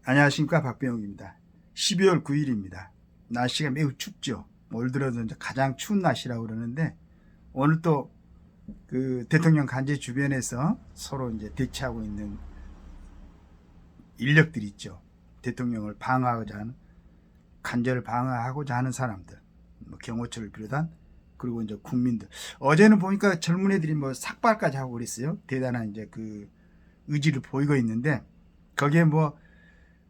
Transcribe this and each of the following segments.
안녕하십니까, 박병욱입니다. 12월 9일입니다. 날씨가 매우 춥죠. 올 들어서 이제 가장 추운 날씨라고 그러는데, 오늘 또 그 대통령 관제 주변에서 서로 이제 대치하고 있는 인력들이 있죠. 대통령을 방어하고자 하는, 관제를 방어하고자 하는 사람들, 뭐 경호처를 비롯한, 그리고 이제 국민들. 어제는 보니까 젊은 애들이 뭐 삭발까지 하고 그랬어요. 대단한 이제 그 의지를 보이고 있는데, 거기에 뭐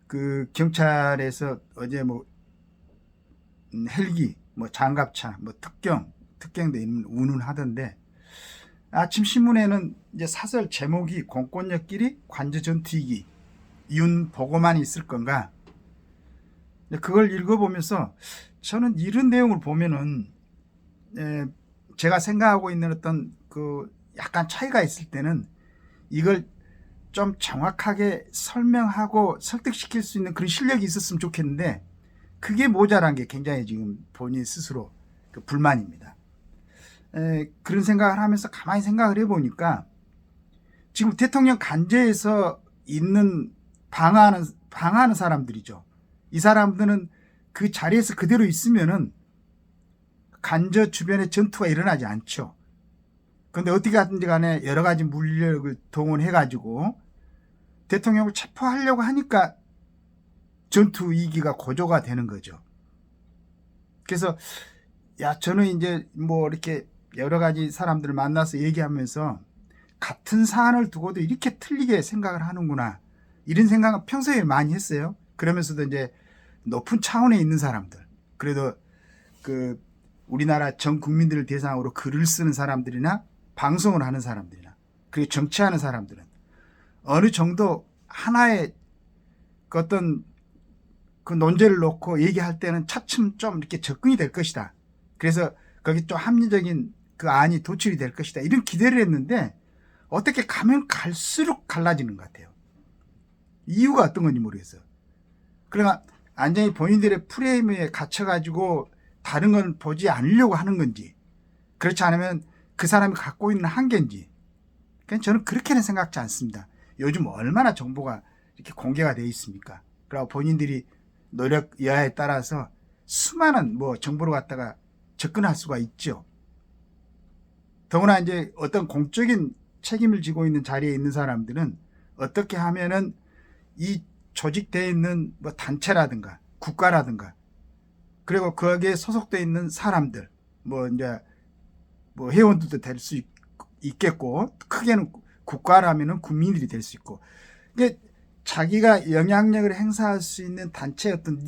그 경찰에서 어제 뭐 헬기, 뭐 장갑차, 뭐 특경도 운운하던데, 아침 신문에는 이제 사설 제목이 공권력끼리 관제 전투이기 윤 보고만 있을 건가? 그걸 읽어보면서 저는 이런 내용을 보면은 제가 생각하고 있는 어떤 그 약간 차이가 있을 때는 이걸 좀 정확하게 설명하고 설득시킬 수 있는 그런 실력이 있었으면 좋겠는데, 그게 모자란 게 굉장히 지금 본인 스스로 그 불만입니다. 그런 생각을 하면서 가만히 생각을 해보니까 지금 대통령 관저에서 있는 방어하는 사람들이죠. 이 사람들은 그 자리에서 그대로 있으면은 관저 주변에 전투가 일어나지 않죠. 그런데 어떻게 하든지 간에 여러 가지 물력을 동원해가지고 대통령을 체포하려고 하니까 전투 이기가 고조가 되는 거죠. 그래서 저는 이제 뭐 이렇게 여러 가지 사람들을 만나서 얘기하면서 같은 사안을 두고도 이렇게 틀리게 생각을 하는구나, 이런 생각은 평소에 많이 했어요. 그러면서도 이제 높은 차원에 있는 사람들, 그래도 그 우리나라 전 국민들을 대상으로 글을 쓰는 사람들이나 방송을 하는 사람들이나 그리고 정치하는 사람들은 어느 정도 하나의 그 어떤 그 논제를 놓고 얘기할 때는 차츰 좀 이렇게 접근이 될 것이다. 그래서 거기 좀 합리적인 그 안이 도출이 될 것이다, 이런 기대를 했는데 어떻게 가면 갈수록 갈라지는 것 같아요. 이유가 어떤 건지 모르겠어요. 그러나 완전히 본인들의 프레임에 갇혀가지고 다른 건 보지 않으려고 하는 건지, 그렇지 않으면 그 사람이 갖고 있는 한계인지, 그냥 저는 그렇게는 생각지 않습니다. 요즘 얼마나 정보가 이렇게 공개가 되어 있습니까? 그리고 본인들이 노력 여하에 따라서 수많은 뭐 정보를 갖다가 접근할 수가 있죠. 더구나 이제 어떤 공적인 책임을 지고 있는 자리에 있는 사람들은 어떻게 하면은 이 조직되어 있는 뭐 단체라든가 국가라든가, 그리고 거기에 소속되어 있는 사람들, 뭐 이제 뭐 회원들도 될 수 있겠고, 크게는 국가라면은 국민들이 될 수 있고, 이게 자기가 영향력을 행사할 수 있는 단체의 어떤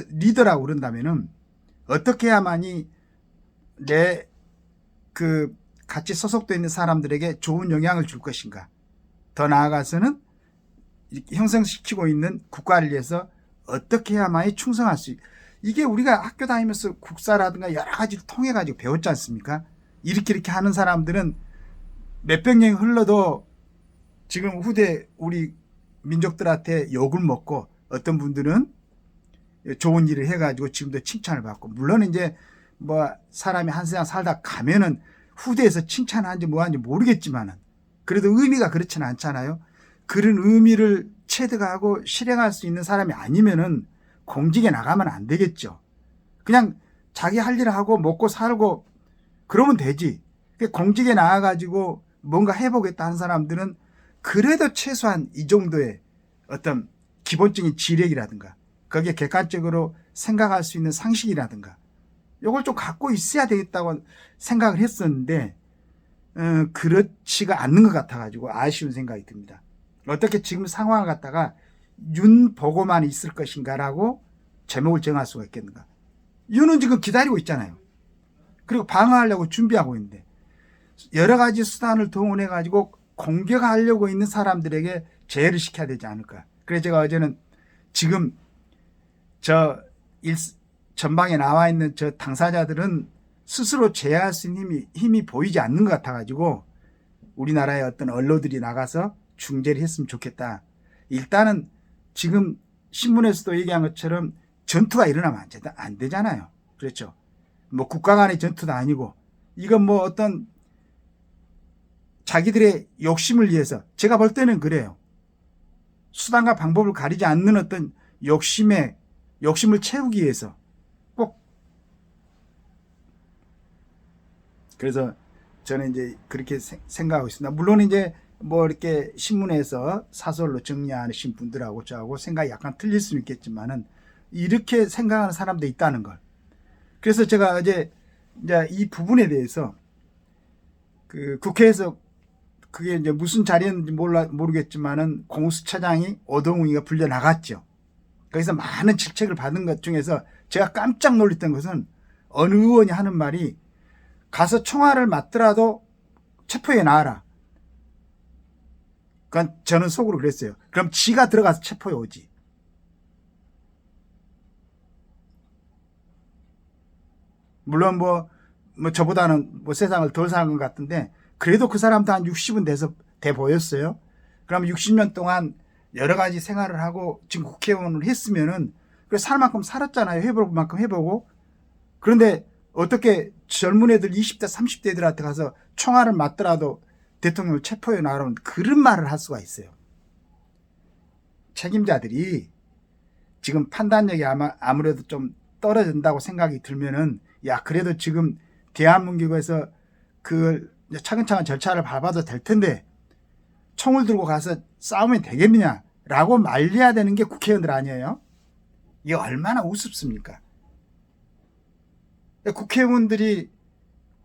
리더라고 그런다면은 어떻게 해야만이 내 그 같이 소속되어 있는 사람들에게 좋은 영향을 줄 것인가, 더 나아가서는 형성시키고 있는 국가를 위해서 어떻게 해야만이 충성할 수 이게 우리가 학교 다니면서 국사라든가 여러 가지를 통해 가지고 배웠지 않습니까? 이렇게 하는 사람들은 몇백 년이 흘러도 지금 후대 우리 민족들한테 욕을 먹고, 어떤 분들은 좋은 일을 해가지고 지금도 칭찬을 받고, 물론 이제 뭐 사람이 한 세상 살다 가면은 후대에서 칭찬하는지 뭐하는지 모르겠지만은 그래도 의미가 그렇지는 않잖아요. 그런 의미를 체득하고 실행할 수 있는 사람이 아니면은 공직에 나가면 안 되겠죠. 그냥 자기 할 일을 하고 먹고 살고 그러면 되지. 공직에 나와가지고 뭔가 해보겠다 하는 사람들은 그래도 최소한 이 정도의 어떤 기본적인 지력이라든가 거기에 객관적으로 생각할 수 있는 상식이라든가 이걸 좀 갖고 있어야 되겠다고 생각을 했었는데 그렇지가 않는 것 같아가지고 아쉬운 생각이 듭니다. 어떻게 지금 상황을 갖다가 윤 보고만 있을 것인가라고 제목을 정할 수가 있겠는가. 윤은 지금 기다리고 있잖아요. 그리고 방어하려고 준비하고 있는데 여러 가지 수단을 동원해 가지고 공격하려고 있는 사람들에게 제해를 시켜야 되지 않을까. 그래서 제가 어제는 지금 전방에 나와 있는 저 당사자들은 스스로 제어할 수 있는 힘이 보이지 않는 것 같아가지고 우리나라의 어떤 언론들이 나가서 중재를 했으면 좋겠다. 일단은 지금 신문에서도 얘기한 것처럼 전투가 일어나면 안 되잖아요. 그렇죠. 뭐 국가 간의 전투도 아니고, 이건 뭐 어떤 자기들의 욕심을 위해서, 제가 볼 때는 그래요. 수단과 방법을 가리지 않는 어떤 욕심을 채우기 위해서 꼭. 그래서 저는 이제 그렇게 생각하고 있습니다. 물론 이제 뭐 이렇게 신문에서 사설로 정리하신 분들하고 저하고 생각이 약간 틀릴 수는 있겠지만은 이렇게 생각하는 사람도 있다는 걸. 그래서 제가 어제 이제 이 부분에 대해서 그 국회에서 그게 이제 무슨 자리였는지 모르겠지만은 공수처장이 오동욱이가 불려 나갔죠. 거기서 많은 질책을 받은 것 중에서 제가 깜짝 놀랐던 것은 어느 의원이 하는 말이 가서 총알을 맞더라도 체포해 나와라. 그러니까 저는 속으로 그랬어요. 그럼 지가 들어가서 체포해 오지. 물론 뭐 저보다는 뭐 세상을 덜 사는 것 같은데 그래도 그 사람도 한 60은 돼 보였어요. 그럼 60년 동안 여러 가지 생활을 하고 지금 국회의원을 했으면은 그 살 만큼 살았잖아요. 해볼 만큼 해보고. 그런데 어떻게 젊은 애들 20대 30대 애들한테 가서 총알을 맞더라도 대통령을 체포해 나가는 그런 말을 할 수가 있어요. 책임자들이 지금 판단력이 아무래도 좀 떨어진다고 생각이 들면은 야 그래도 지금 대한민국에서 그 차근차근 절차를 밟아도 될 텐데 총을 들고 가서 싸우면 되겠느냐라고 말려야 되는 게 국회의원들 아니에요? 이게 얼마나 우습습니까? 국회의원들이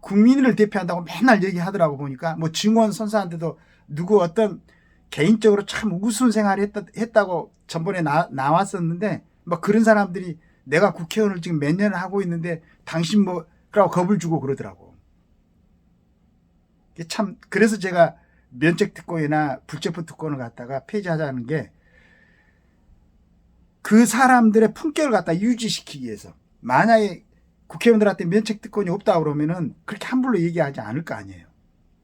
국민을 대표한다고 맨날 얘기하더라고 보니까 뭐 증원 선사한테도 누구 어떤 개인적으로 참 우스운 생활을 했다고 전번에 나왔었는데 뭐 그런 사람들이 내가 국회의원을 지금 몇 년을 하고 있는데 당신 뭐 그러고 겁을 주고 그러더라고. 참 그래서 제가 면책특권이나 불체포 특권을 갖다가 폐지하자는 게 그 사람들의 품격을 갖다 유지시키기 위해서. 만약에 국회의원들한테 면책특권이 없다 그러면은 그렇게 함부로 얘기하지 않을 거 아니에요.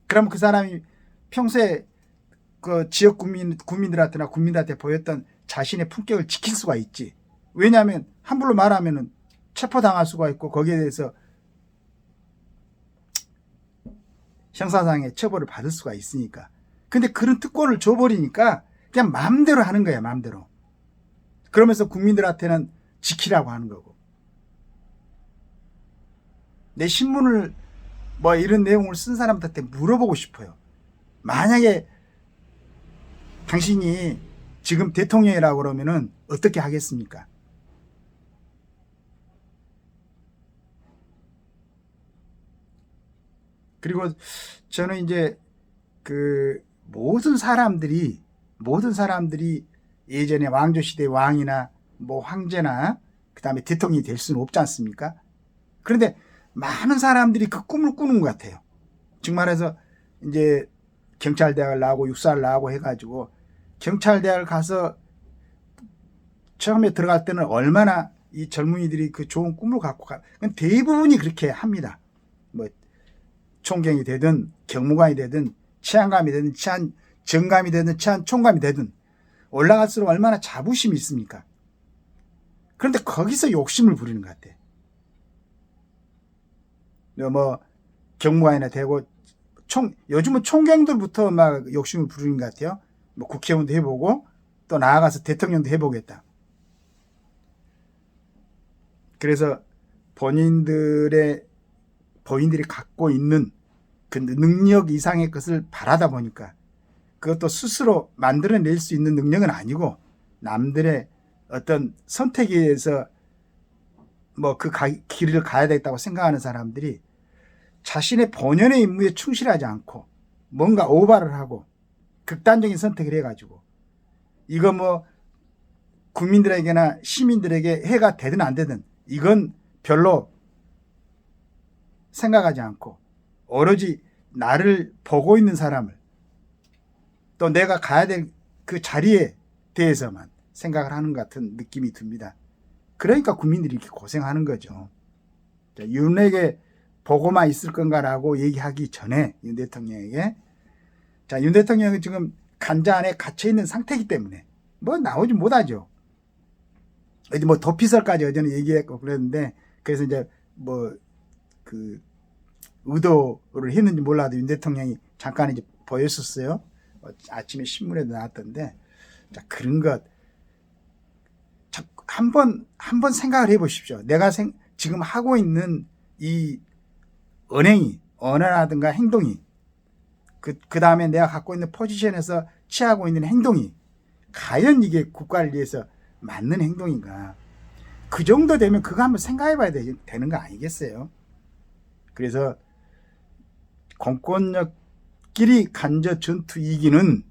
그러면 그 사람이 평소에 그 지역 국민들한테나 국민들한테 보였던 자신의 품격을 지킬 수가 있지. 왜냐하면 함부로 말하면은 체포당할 수가 있고 거기에 대해서 형사상의 처벌을 받을 수가 있으니까. 근데 그런 특권을 줘버리니까 그냥 마음대로 하는 거야, 마음대로. 그러면서 국민들한테는 지키라고 하는 거고. 내 신문을 뭐 이런 내용을 쓴 사람들한테 물어보고 싶어요. 만약에 당신이 지금 대통령이라고 그러면은 어떻게 하겠습니까? 그리고 저는 이제 그 모든 사람들이 예전에 왕조시대 왕이나 뭐 황제나 그 다음에 대통령이 될 수는 없지 않습니까? 그런데 많은 사람들이 그 꿈을 꾸는 것 같아요. 즉 말해서 이제 경찰대학을 나오고 육사를 나오고 해가지고 경찰대학을 가서 처음에 들어갈 때는 얼마나 이 젊은이들이 그 좋은 꿈을 갖고 대부분이 그렇게 합니다. 뭐 총경이 되든 경무관이 되든 치안감이 되든 치안정감이 되든 치안총감이 되든 올라갈수록 얼마나 자부심이 있습니까? 그런데 거기서 욕심을 부리는 것 같아. 뭐 경무관이나 되고 요즘은 총경들부터 막 욕심을 부리는 것 같아요. 뭐 국회의원도 해보고 또 나아가서 대통령도 해보겠다. 그래서 본인들이 갖고 있는 그 능력 이상의 것을 바라다 보니까 그것도 스스로 만들어낼 수 있는 능력은 아니고 남들의 어떤 선택에 의해서 뭐 그 길을 가야 되겠다고 생각하는 사람들이 자신의 본연의 임무에 충실하지 않고 뭔가 오바를 하고 극단적인 선택을 해가지고 이거 뭐 국민들에게나 시민들에게 해가 되든 안 되든 이건 별로 생각하지 않고 오로지 나를 보고 있는 사람을 또 내가 가야 될 그 자리에 대해서만 생각을 하는 것 같은 느낌이 듭니다. 그러니까 국민들이 이렇게 고생하는 거죠. 윤에게 보고만 있을 건가라고 얘기하기 전에 윤 대통령에게 윤 대통령은 지금 간자 안에 갇혀 있는 상태이기 때문에 뭐 나오지 못하죠. 어디 뭐 도피설까지 어제는 얘기했고 그랬는데 그래서 이제 뭐 그 의도를 했는지 몰라도 윤 대통령이 잠깐 이제 보였었어요. 아침에 신문에도 나왔던데 자, 그런 것 한번 생각을 해보십시오. 내가 지금 하고 있는 이 언어라든가 행동이 그 다음에 내가 갖고 있는 포지션에서 취하고 있는 행동이 과연 이게 국가를 위해서 맞는 행동인가? 그 정도 되면 그거 한번 생각해 봐야 되는 거 아니겠어요? 그래서 공권력끼리 간접 전투 이기는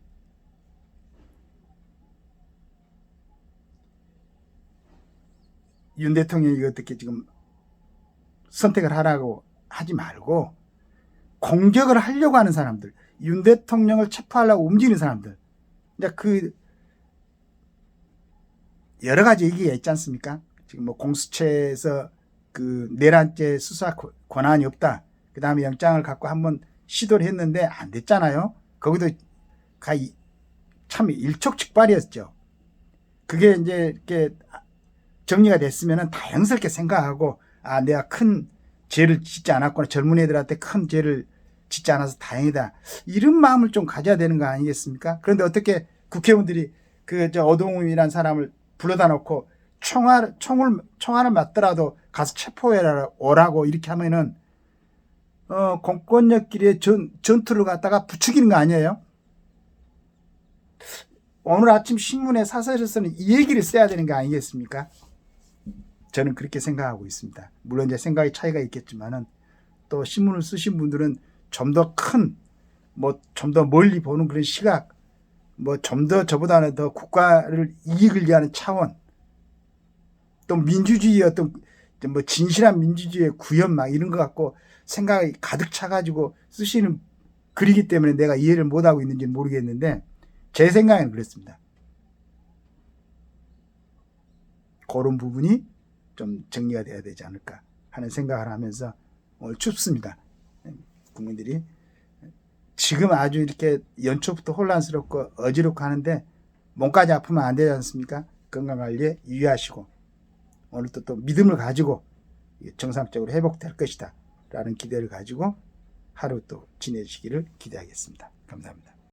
윤 대통령이 어떻게 지금 선택을 하라고 하지 말고 공격을 하려고 하는 사람들, 윤 대통령을 체포하려고 움직이는 사람들, 이제 그 여러 가지 얘기가 있지 않습니까? 지금 뭐 공수처에서 그 내란죄 수사 권한이 없다. 그 다음에 영장을 갖고 한번 시도를 했는데 안 됐잖아요. 거기도 참 일촉즉발이었죠. 그게 이제 이렇게 정리가 됐으면 다양스럽게 생각하고, 아, 내가 큰 죄를 짓지 않았구나. 젊은 애들한테 큰 죄를 짓지 않아서 다행이다. 이런 마음을 좀 가져야 되는 거 아니겠습니까? 그런데 어떻게 국회의원들이 어동훈이라는 사람을 불러다 놓고 총알을 맞더라도 가서 체포해 오라고 이렇게 하면은 공권력끼리의 전투를 갖다가 부추기는 거 아니에요? 오늘 아침 신문의 사설에서는 이 얘기를 써야 되는 거 아니겠습니까? 저는 그렇게 생각하고 있습니다. 물론 이제 생각의 차이가 있겠지만은 또 신문을 쓰신 분들은 좀 더 큰, 좀 더 멀리 보는 그런 시각, 좀 더 저보다는 더 국가를 이익을 위하는 차원, 또 민주주의의 어떤 진실한 민주주의의 구현 막 이런 거 갖고 생각이 가득 차가지고 쓰시는 글이기 때문에 내가 이해를 못하고 있는지는 모르겠는데 제 생각에는 그렇습니다. 그런 부분이 좀 정리가 돼야 되지 않을까 하는 생각을 하면서 오늘 춥습니다. 국민들이 지금 아주 이렇게 연초부터 혼란스럽고 어지럽고 하는데 몸까지 아프면 안 되지 않습니까? 건강관리에 유의하시고 오늘도 또 믿음을 가지고 정상적으로 회복될 것이다 라는 기대를 가지고 하루 또 지내시기를 기대하겠습니다. 감사합니다.